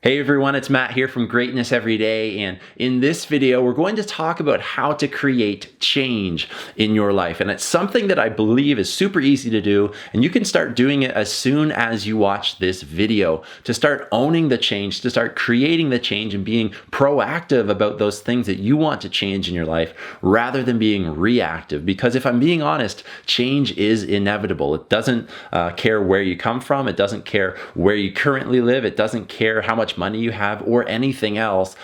Hey everyone, it's Matt here from Greatness Every Day, and in this video we're going to talk about how to create change in your life. And it's something that I believe is super easy to do, and you can start doing it as soon as you watch this video to start owning the change, to start creating the change and being proactive about those things that you want to change in your life rather than being reactive. Because if I'm being honest, change is inevitable. It doesn't care where you come from, it doesn't care where you currently live, it doesn't care how much money you have or anything else.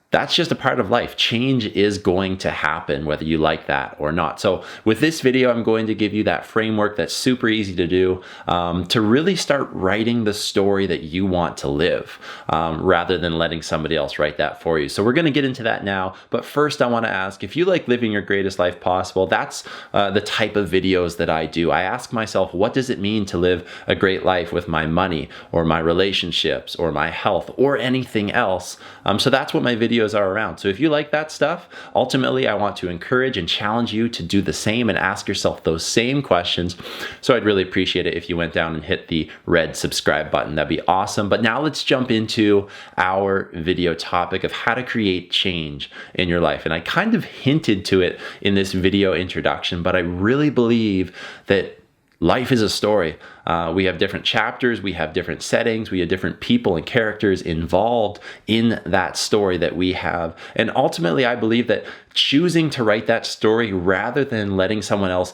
That's just a part of life. Change is going to happen whether you like that or not. So with this video, I'm going to give you that framework that's super easy to do to really start writing the story that you want to live rather than letting somebody else write that for you. So we're going to get into that now. But first, I want to ask, if you like living your greatest life possible, that's the type of videos that I do. I ask myself, what does it mean to live a great life with my money or my relationships or my health or anything else? So that's what my videos are around. So if you like that stuff, ultimately I want to encourage and challenge you to do the same and ask yourself those same questions. So I'd really appreciate it if you went down and hit the red subscribe button. That'd be awesome. But now let's jump into our video topic of how to create change in your life. And I kind of hinted to it in this video introduction, but I really believe that life is a story. We have different chapters, we have different settings, we have different people and characters involved in that story that we have. And ultimately, I believe that choosing to write that story rather than letting someone else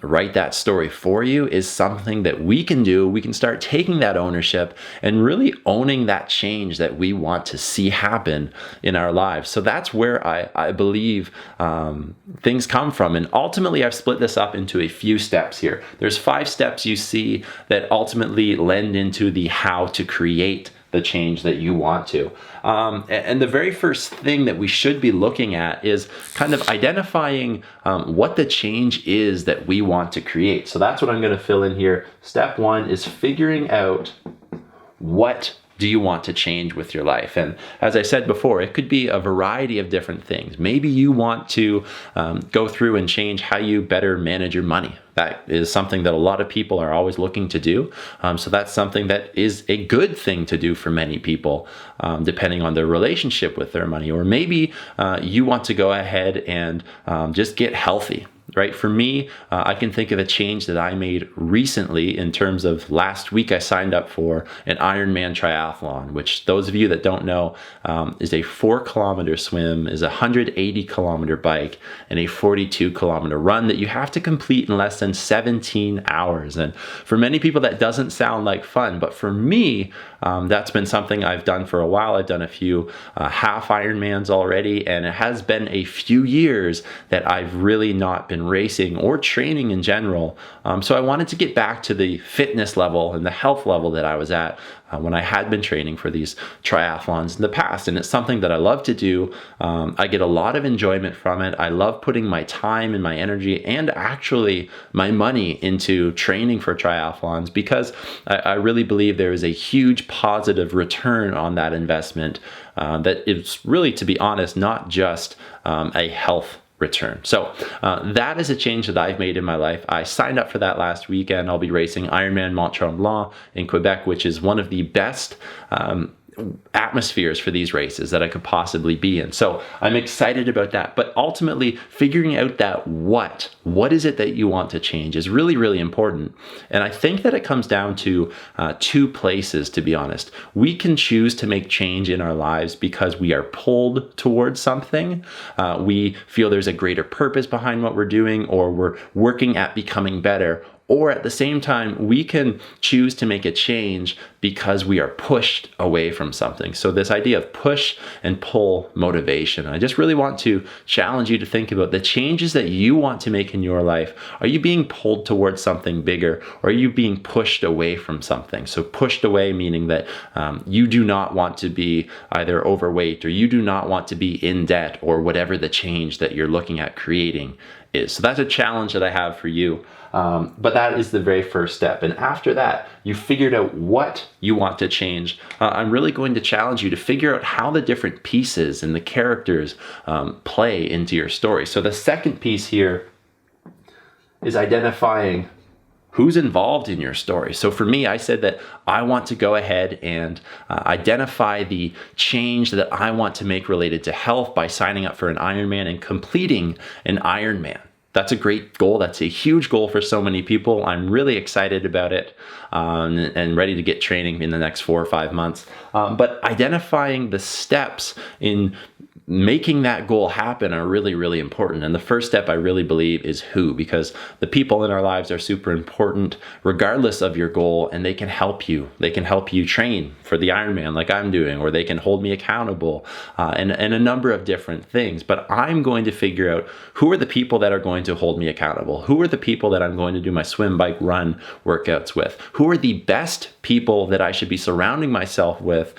write that story for you is something that we can do. We can start taking that ownership and really owning that change that we want to see happen in our lives. So that's where I believe things come from. And ultimately, I've split this up into a few steps here. There's 5 steps you see that ultimately lend into the how to create the change that you want to. And the very first thing that we should be looking at is kind of identifying what the change is that we want to create. So that's what I'm going to fill in here. Step 1 is figuring out what do you want to change with your life? And as I said before, it could be a variety of different things. Maybe you want to go through and change how you better manage your money. That is something that a lot of people are always looking to do. So that's something that is a good thing to do for many people, depending on their relationship with their money. Or maybe you want to go ahead and just get healthy. Right? For me, I can think of a change that I made recently in terms of last week I signed up for an Ironman triathlon, which those of you that don't know is a 4-kilometer swim, is a 180-kilometer bike, and a 42-kilometer run that you have to complete in less than 17 hours. And for many people, that doesn't sound like fun, but for me, that's been something I've done for a while. I've done a few half Ironmans already, and it has been a few years that I've really not been racing or training in general. So I wanted to get back to the fitness level and the health level that I was at when I had been training for these triathlons in the past. And it's something that I love to do. I get a lot of enjoyment from it. I love putting my time and my energy and actually my money into training for triathlons because I really believe there is a huge positive return on that investment that is really, to be honest, not just a health return. So that is a change that I've made in my life. I signed up for that last weekend. I'll be racing Ironman Mont Tremblant in Quebec, which is one of the best atmospheres for these races that I could possibly be in. So I'm excited about that. But ultimately, figuring out that what is it that you want to change is really, really important. And I think that it comes down to 2 places, to be honest. We can choose to make change in our lives because we are pulled towards something. We feel there's a greater purpose behind what we're doing, or we're working at becoming better. Or at the same time, we can choose to make a change because we are pushed away from something. So this idea of push and pull motivation, I just really want to challenge you to think about the changes that you want to make in your life. Are you being pulled towards something bigger, or are you being pushed away from something? So pushed away meaning that you do not want to be either overweight, or you do not want to be in debt, or whatever the change that you're looking at creating is. So that's a challenge that I have for you. But that is the very first step. And after that, you figured out what you want to change. I'm really going to challenge you to figure out how the different pieces and the characters play into your story. So the second piece here is identifying who's involved in your story. So for me, I said that I want to go ahead and identify the change that I want to make related to health by signing up for an Ironman and completing an Ironman. That's a great goal. That's a huge goal for so many people. I'm really excited about it and ready to get training in the next 4 or 5 months. But identifying the steps in making that goal happen are really, really important. And the first step I really believe is who, because the people in our lives are super important regardless of your goal, and they can help you. They can help you train for the Ironman like I'm doing, or they can hold me accountable and a number of different things. But I'm going to figure out who are the people that are going to hold me accountable. Who are the people that I'm going to do my swim, bike, run workouts with? Who are the best people that I should be surrounding myself with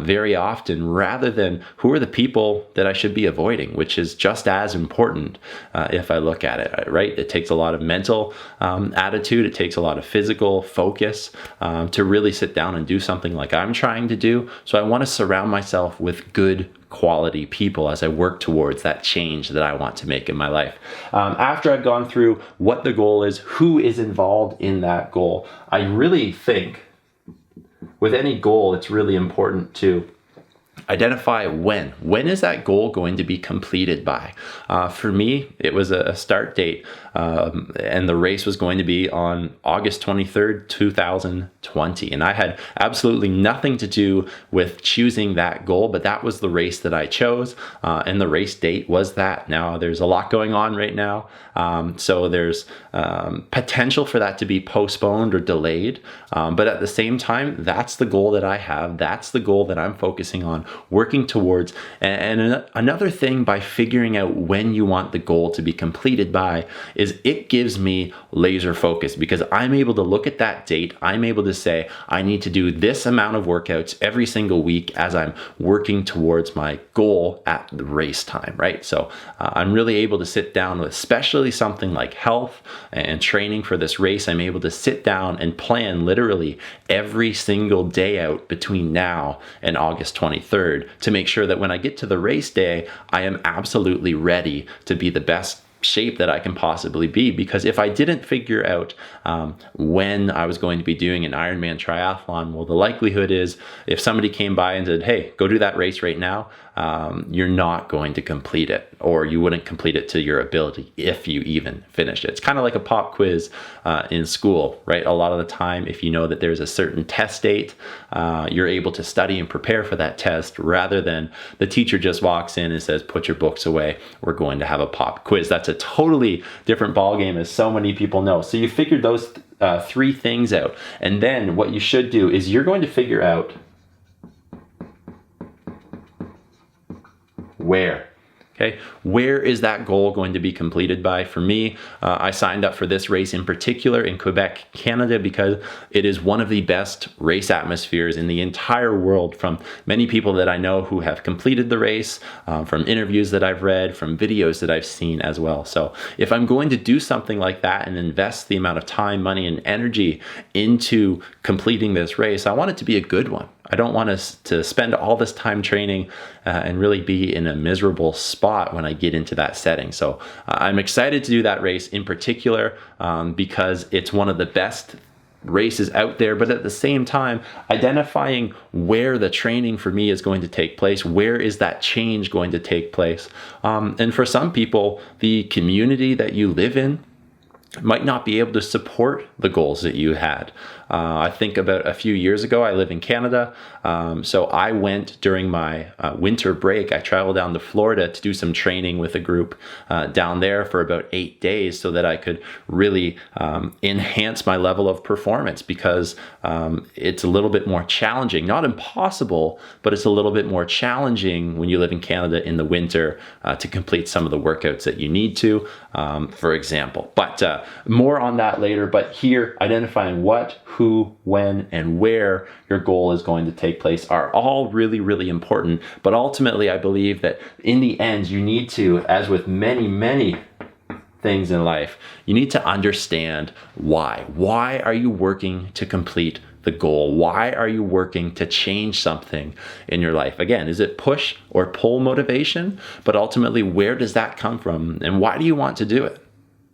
very often, rather than who are the people that I should be avoiding, which is just as important if I look at it, right? It takes a lot of mental attitude. It takes a lot of physical focus to really sit down and do something like I'm trying to do. So I want to surround myself with good quality people as I work towards that change that I want to make in my life. After I've gone through what the goal is, who is involved in that goal, I really think with any goal, it's really important to identify when. When is that goal going to be completed by? For me, it was a start date, and the race was going to be on August 23rd, 2020. And I had absolutely nothing to do with choosing that goal, but that was the race that I chose, and the race date was that. Now, there's a lot going on right now, so there's potential for that to be postponed or delayed, but at the same time, that's the goal that I have. That's the goal that I'm focusing on, working towards. And another thing, by figuring out when you want the goal to be completed by, is it gives me laser focus, because I'm able to look at that date. I'm able to say, I need to do this amount of workouts every single week as I'm working towards my goal at the race time, right? So I'm really able to sit down with, especially something like health and training for this race, I'm able to sit down and plan literally every single day out between now and August 23rd to make sure that when I get to the race day, I am absolutely ready to be the best shape that I can possibly be. Because if I didn't figure out when I was going to be doing an Ironman triathlon, well, the likelihood is if somebody came by and said, hey, go do that race right now, you're not going to complete it, or you wouldn't complete it to your ability if you even finished it. It's kind of like a pop quiz in school, right? A lot of the time, if you know that there's a certain test date, you're able to study and prepare for that test, rather than the teacher just walks in and says, put your books away, we're going to have a pop quiz. That's a totally different ballgame, as so many people know. So you figured those 3 things out. And then what you should do is you're going to figure out where. Okay, where is that goal going to be completed by? For me, I signed up for this race in particular in Quebec, Canada, because it is one of the best race atmospheres in the entire world, from many people that I know who have completed the race, from interviews that I've read, from videos that I've seen as well. So if I'm going to do something like that and invest the amount of time, money, and energy into completing this race, I want it to be a good one. I don't want us to spend all this time training and really be in a miserable spot when I get into that setting. So I'm excited to do that race in particular because it's one of the best races out there, but at the same time, identifying where the training for me is going to take place, where is that change going to take place. And for some people, the community that you live in might not be able to support the goals that you had. I think about a few years ago, I live in Canada, so I went during my winter break. I traveled down to Florida to do some training with a group down there for about 8 days, so that I could really enhance my level of performance, because it's a little bit more challenging, not impossible, but it's a little bit more challenging when you live in Canada in the winter to complete some of the workouts that you need to, for example. But more on that later. But here, identifying what, who, when, and where your goal is going to take place are all really, really important. But ultimately, I believe that in the end, you need to, as with many, many things in life, you need to understand why. Why are you working to complete the goal? Why are you working to change something in your life? Again, is it push or pull motivation? But ultimately, where does that come from? And why do you want to do it?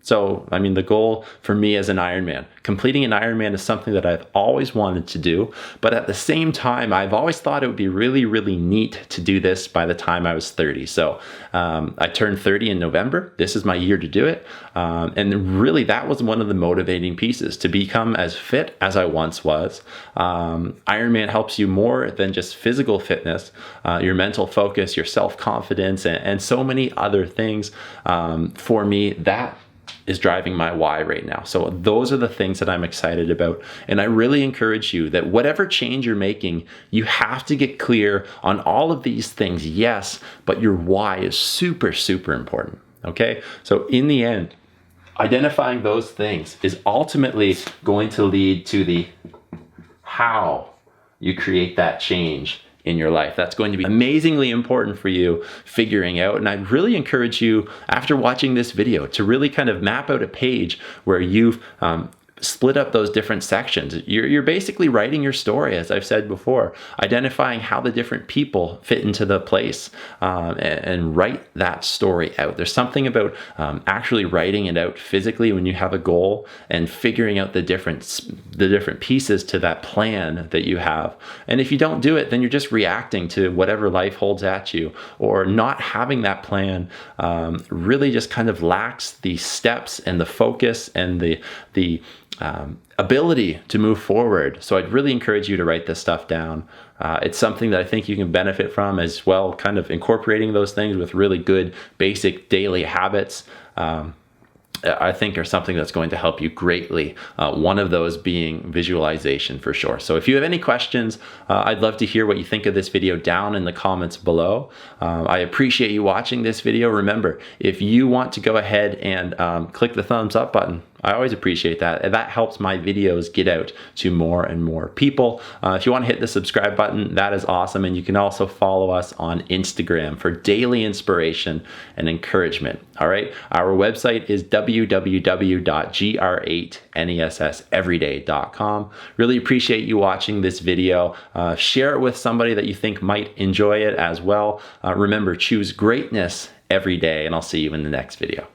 So, I mean, the goal for me as an Ironman, completing an Ironman is something that I've always wanted to do. But at the same time, I've always thought it would be really, really neat to do this by the time I was 30. So I turned 30 in November. This is my year to do it. And really, that was one of the motivating pieces, to become as fit as I once was. Ironman helps you more than just physical fitness, your mental focus, your self-confidence, and so many other things. For me, that is driving my why right now. So those are the things that I'm excited about. And I really encourage you that whatever change you're making, you have to get clear on all of these things. Yes, but your why is super, super important. Okay. So in the end, identifying those things is ultimately going to lead to the how you create that change in your life. That's going to be amazingly important for you figuring out. And I really encourage you, after watching this video, to really kind of map out a page where you've split up those different sections. You're basically writing your story, as I've said before, identifying how the different people fit into the place, and write that story out. There's something about actually writing it out physically when you have a goal and figuring out the different pieces to that plan that you have. And if you don't do it, then you're just reacting to whatever life holds at you, or not having that plan really just kind of lacks the steps and the focus and the ability to move forward. So I'd really encourage you to write this stuff down. It's something that I think you can benefit from as well, kind of incorporating those things with really good basic daily habits. I think are something that's going to help you greatly. One of those being visualization for sure. So if you have any questions, I'd love to hear what you think of this video down in the comments below. I appreciate you watching this video. Remember, if you want to go ahead and click the thumbs up button, I always appreciate that. That helps my videos get out to more and more people. If you want to hit the subscribe button, that is awesome. And you can also follow us on Instagram for daily inspiration and encouragement. All right. Our website is www.gr8nesseveryday.com. Really appreciate you watching this video. Share it with somebody that you think might enjoy it as well. Remember, choose greatness every day, and I'll see you in the next video.